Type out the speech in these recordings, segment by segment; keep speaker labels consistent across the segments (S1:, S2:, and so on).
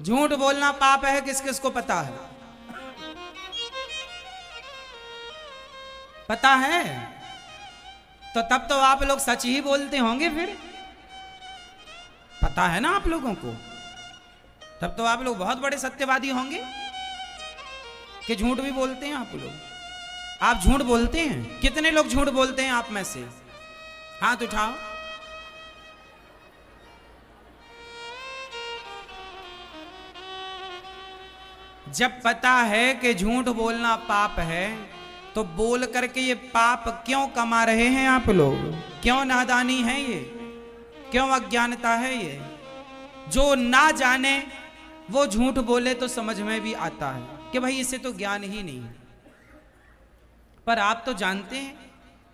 S1: झूठ बोलना पाप है, किस किस को पता है? पता है? तो तब तो आप लोग सच ही बोलते होंगे। फिर पता है ना आप लोगों को, तब तो आप लोग बहुत बड़े सत्यवादी होंगे कि झूठ भी बोलते हैं आप लोग। आप झूठ बोलते हैं? कितने लोग झूठ बोलते हैं आप में से? हाथ उठाओ। जब पता है कि झूठ बोलना पाप है, तो बोल करके ये पाप क्यों कमा रहे हैं आप लोग? क्यों नादानी है ये? क्यों अज्ञानता है ये? जो ना जाने वो झूठ बोले तो समझ में भी आता है कि भाई इसे तो ज्ञान ही नहीं है। पर आप तो जानते हैं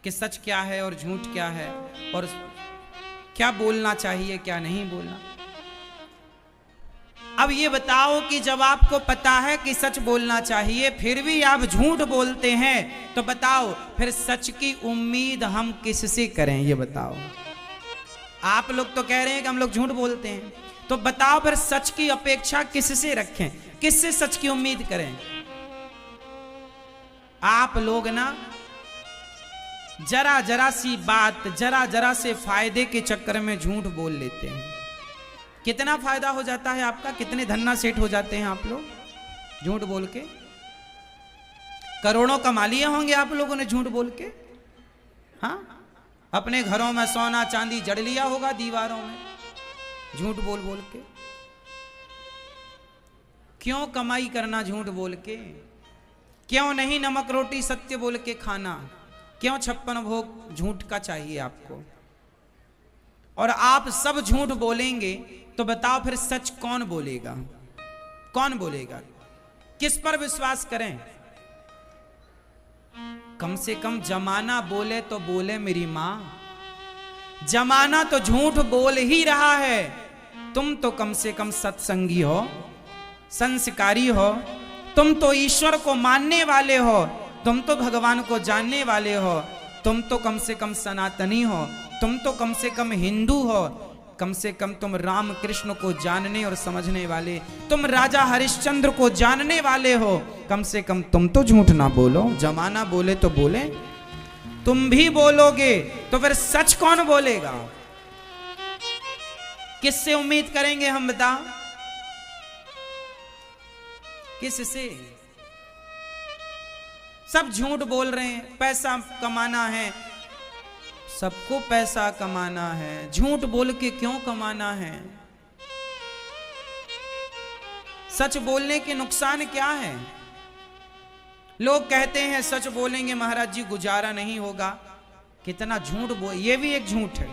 S1: कि सच क्या है और झूठ क्या है, और क्या बोलना चाहिए क्या नहीं बोलना। अब ये बताओ कि जब आपको पता है कि सच बोलना चाहिए फिर भी आप झूठ बोलते हैं, तो बताओ फिर सच की उम्मीद हम किससे करें? ये बताओ। आप लोग तो कह रहे हैं कि हम लोग झूठ बोलते हैं, तो बताओ फिर सच की अपेक्षा किससे रखें? किससे सच की उम्मीद करें? आप लोग ना जरा जरा सी बात, जरा जरा से फायदे के चक्कर में झूठ बोल लेते हैं। कितना फायदा हो जाता है आपका, कितने धन्ना सेठ हो जाते हैं आप लोग झूठ बोल के। करोड़ों कमा लिए होंगे आप लोगों ने झूठ बोल के। हाँ, अपने घरों में सोना चांदी जड़ लिया होगा दीवारों में झूठ बोल बोल के। क्यों कमाई करना झूठ बोल के? क्यों नहीं नमक रोटी सत्य बोल के खाना? क्यों 56 भोग झूठ का चाहिए आपको? और आप सब झूठ बोलेंगे तो बताओ फिर सच कौन बोलेगा? कौन बोलेगा? किस पर विश्वास करें? कम से कम जमाना बोले तो बोले मेरी मां। जमाना तो झूठ बोल ही रहा है। तुम तो कम से कम सत्संगी हो, संस्कारी हो, तुम तो ईश्वर को मानने वाले हो, तुम तो भगवान को जानने वाले हो, तुम तो कम से कम सनातनी हो, तुम तो कम से कम हिंदू हो, कम से कम तुम राम कृष्ण को जानने और समझने वाले, तुम राजा हरिश्चंद्र को जानने वाले हो, कम से कम तुम तो झूठ ना बोलो। जमाना बोले तो बोले, तुम भी बोलोगे तो फिर सच कौन बोलेगा? किससे उम्मीद करेंगे हम, बताओ? किससे? सब झूठ बोल रहे हैं, पैसा कमाना है, सबको पैसा कमाना है, झूठ बोल के क्यों कमाना है? सच बोलने के नुकसान क्या है? लोग कहते हैं सच बोलेंगे महाराज जी गुजारा नहीं होगा। कितना झूठ बोल, ये भी एक झूठ है।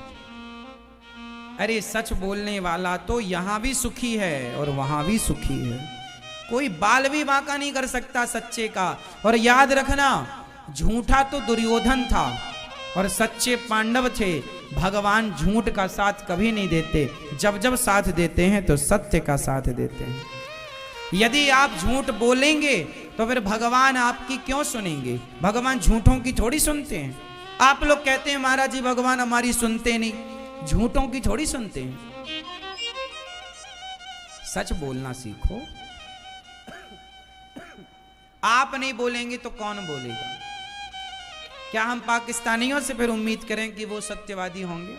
S1: अरे सच बोलने वाला तो यहां भी सुखी है और वहां भी सुखी है। कोई बाल भी बांका नहीं कर सकता सच्चे का। और याद रखना, झूठा तो दुर्योधन था और सच्चे पांडव थे। भगवान झूठ का साथ कभी नहीं देते, जब जब साथ देते हैं तो सत्य का साथ देते हैं। यदि आप झूठ बोलेंगे तो फिर भगवान आपकी क्यों सुनेंगे? भगवान झूठों की थोड़ी सुनते हैं। आप लोग कहते हैं महाराज जी भगवान हमारी सुनते नहीं, झूठों की थोड़ी सुनते हैं। सच बोलना सीखो। आप नहीं बोलेंगे तो कौन बोलेगा? क्या हम पाकिस्तानियों से फिर उम्मीद करें कि वो सत्यवादी होंगे?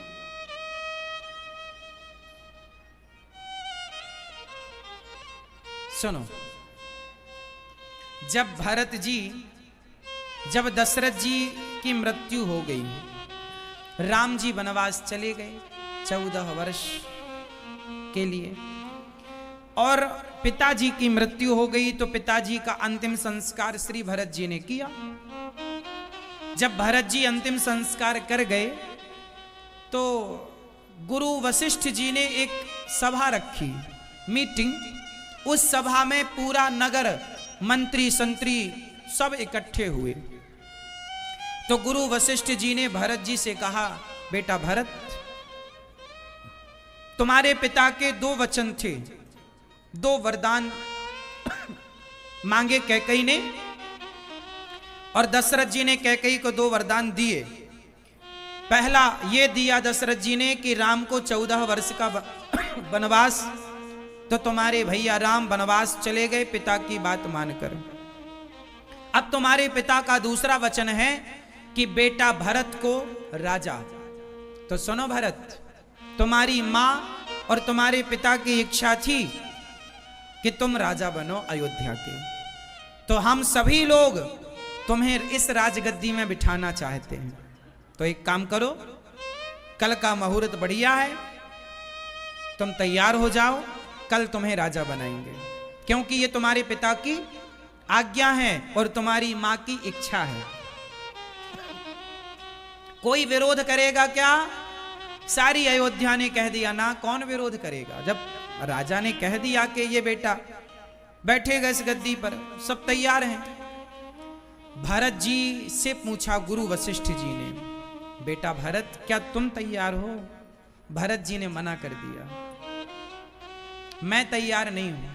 S1: सुनो, जब दशरथ जी की मृत्यु हो गई, राम जी वनवास चले गए 14 वर्ष के लिए, और पिताजी की मृत्यु हो गई तो पिताजी का अंतिम संस्कार श्री भरत जी ने किया। जब भरत जी अंतिम संस्कार कर गए तो गुरु वशिष्ठ जी ने एक सभा रखी, मीटिंग। उस सभा में पूरा नगर, मंत्री संतरी सब इकट्ठे हुए। तो गुरु वशिष्ठ जी ने भरत जी से कहा, बेटा भरत, तुम्हारे पिता के 2 वचन थे, 2 वरदान मांगे कैकेयी ने, और दशरथ जी ने कैकेयी को 2 वरदान दिए। पहला ये दिया दशरथ जी ने कि राम को 14 वर्ष का वनवास तो तुम्हारे भैया राम वनवास चले गए पिता की बात मानकर। अब तुम्हारे पिता का दूसरा वचन है कि बेटा भरत को राजा। तो सुनो भरत, तुम्हारी मां और तुम्हारे पिता की इच्छा थी कि तुम राजा बनो अयोध्या के, तो हम सभी लोग तुम्हें इस राजगद्दी में बिठाना चाहते हैं। तो एक काम करो, कल का मुहूर्त बढ़िया है, तुम तैयार हो जाओ, कल तुम्हें राजा बनाएंगे, क्योंकि ये तुम्हारे पिता की आज्ञा है और तुम्हारी मां की इच्छा है। कोई विरोध करेगा क्या? सारी अयोध्या ने कह दिया ना, कौन विरोध करेगा? जब राजा ने कह दिया कि ये बेटा बैठेगा इस गद्दी पर, सब तैयार हैं। भरत जी से पूछा गुरु वशिष्ठ जी ने, बेटा भरत क्या तुम तैयार हो? भरत जी ने मना कर दिया, मैं तैयार नहीं हूं।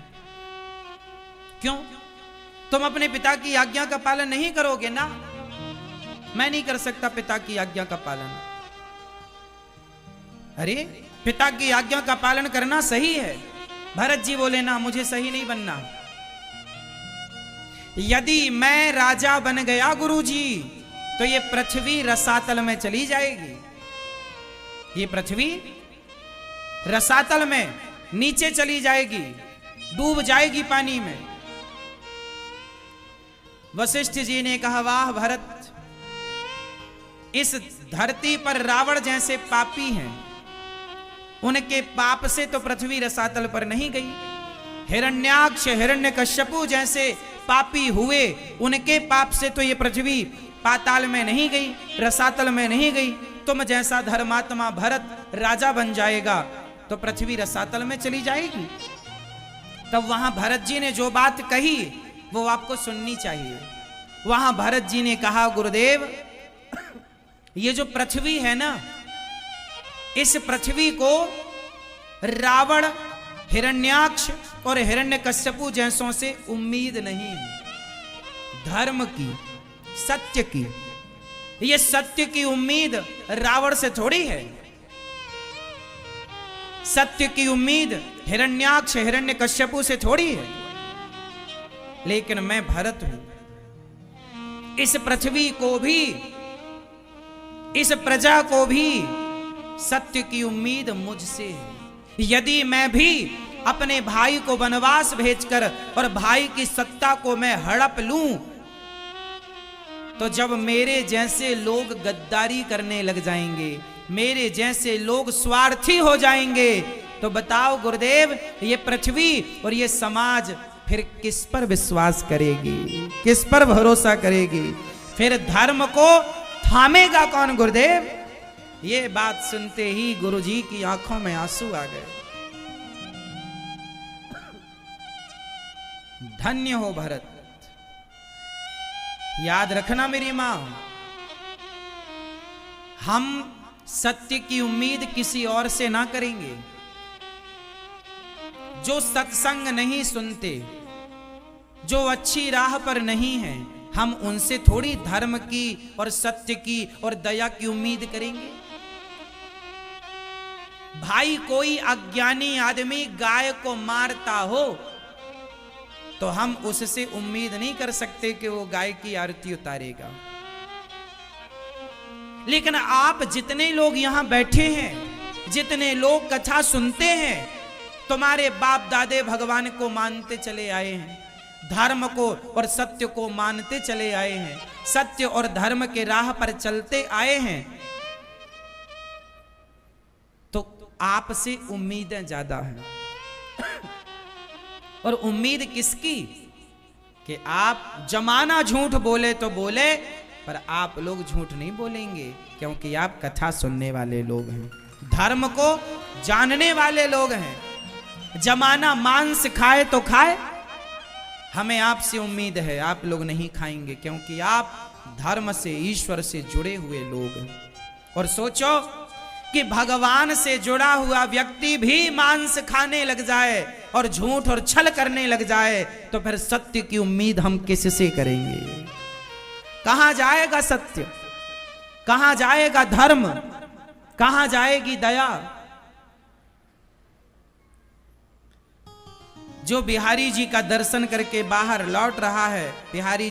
S1: क्यों? तुम अपने पिता की आज्ञा का पालन नहीं करोगे ना? मैं नहीं कर सकता पिता की आज्ञा का पालन। अरे पिता की आज्ञा का पालन करना सही है। भरत जी बोले ना, मुझे सही नहीं बनना। यदि मैं राजा बन गया गुरुजी, तो ये पृथ्वी रसातल में चली जाएगी। ये पृथ्वी रसातल में नीचे चली जाएगी, डूब जाएगी पानी में। वशिष्ठ जी ने कहा, वाह भरत, इस धरती पर रावण जैसे पापी हैं, उनके पाप से तो पृथ्वी रसातल पर नहीं गई। हिरण्याक्ष हिरण्यकश्यपु जैसे पापी हुए, उनके पाप से तो ये पृथ्वी पाताल में नहीं गई, रसातल में नहीं गई। तुम जैसा धर्मात्मा भरत राजा बन जाएगा तो पृथ्वी रसातल में चली जाएगी। तब वहां भरत जी ने जो बात कही वो आपको सुननी चाहिए। वहां भरत जी ने कहा, गुरुदेव ये जो पृथ्वी है ना, इस पृथ्वी को रावण, हिरण्याक्ष और हिरण्यकश्यपु जैसों से उम्मीद नहीं है। धर्म की, सत्य की, ये सत्य की उम्मीद रावण से थोड़ी है। सत्य की उम्मीद हिरण्याक्ष हिरण्यकश्यपु से थोड़ी है। लेकिन मैं भरत हूं, इस पृथ्वी को भी, इस प्रजा को भी सत्य की उम्मीद मुझसे है। यदि मैं भी अपने भाई को वनवास भेजकर और भाई की सत्ता को मैं हड़प लूं, तो जब मेरे जैसे लोग गद्दारी करने लग जाएंगे, मेरे जैसे लोग स्वार्थी हो जाएंगे, तो बताओ गुरुदेव, ये पृथ्वी और ये समाज फिर किस पर विश्वास करेगी, किस पर भरोसा करेगी? फिर धर्म को थामेगा कौन गुरुदेव? ये बात सुनते ही गुरुजी की आंखों में आंसू आ गए। धन्य हो भरत। याद रखना मेरी मां, हम सत्य की उम्मीद किसी और से ना करेंगे। जो सत्संग नहीं सुनते, जो अच्छी राह पर नहीं है, हम उनसे थोड़ी धर्म की और सत्य की और दया की उम्मीद करेंगे। भाई कोई अज्ञानी आदमी गाय को मारता हो तो हम उससे उम्मीद नहीं कर सकते कि वो गाय की आरती उतारेगा। लेकिन आप जितने लोग यहां बैठे हैं, जितने लोग कथा सुनते हैं, तुम्हारे बाप दादे भगवान को मानते चले आए हैं, धर्म को और सत्य को मानते चले आए हैं, सत्य और धर्म के राह पर चलते आए हैं, तो आपसे उम्मीदें ज्यादा हैं। और उम्मीद किसकी? कि आप जमाना झूठ बोले तो बोले, पर आप लोग झूठ नहीं बोलेंगे, क्योंकि आप कथा सुनने वाले लोग हैं, धर्म को जानने वाले लोग हैं। जमाना मांस खाए तो खाए, हमें आपसे उम्मीद है आप लोग नहीं खाएंगे, क्योंकि आप धर्म से, ईश्वर से जुड़े हुए लोग हैं। और सोचो कि भगवान से जुड़ा हुआ व्यक्ति भी मांस खाने लग जाए और झूठ और छल करने लग जाए, तो फिर सत्य की उम्मीद हम किससे करेंगे? कहां जाएगा सत्य? कहां जाएगा धर्म? कहां जाएगी दया? जो बिहारी जी का दर्शन करके बाहर लौट रहा है, बिहारी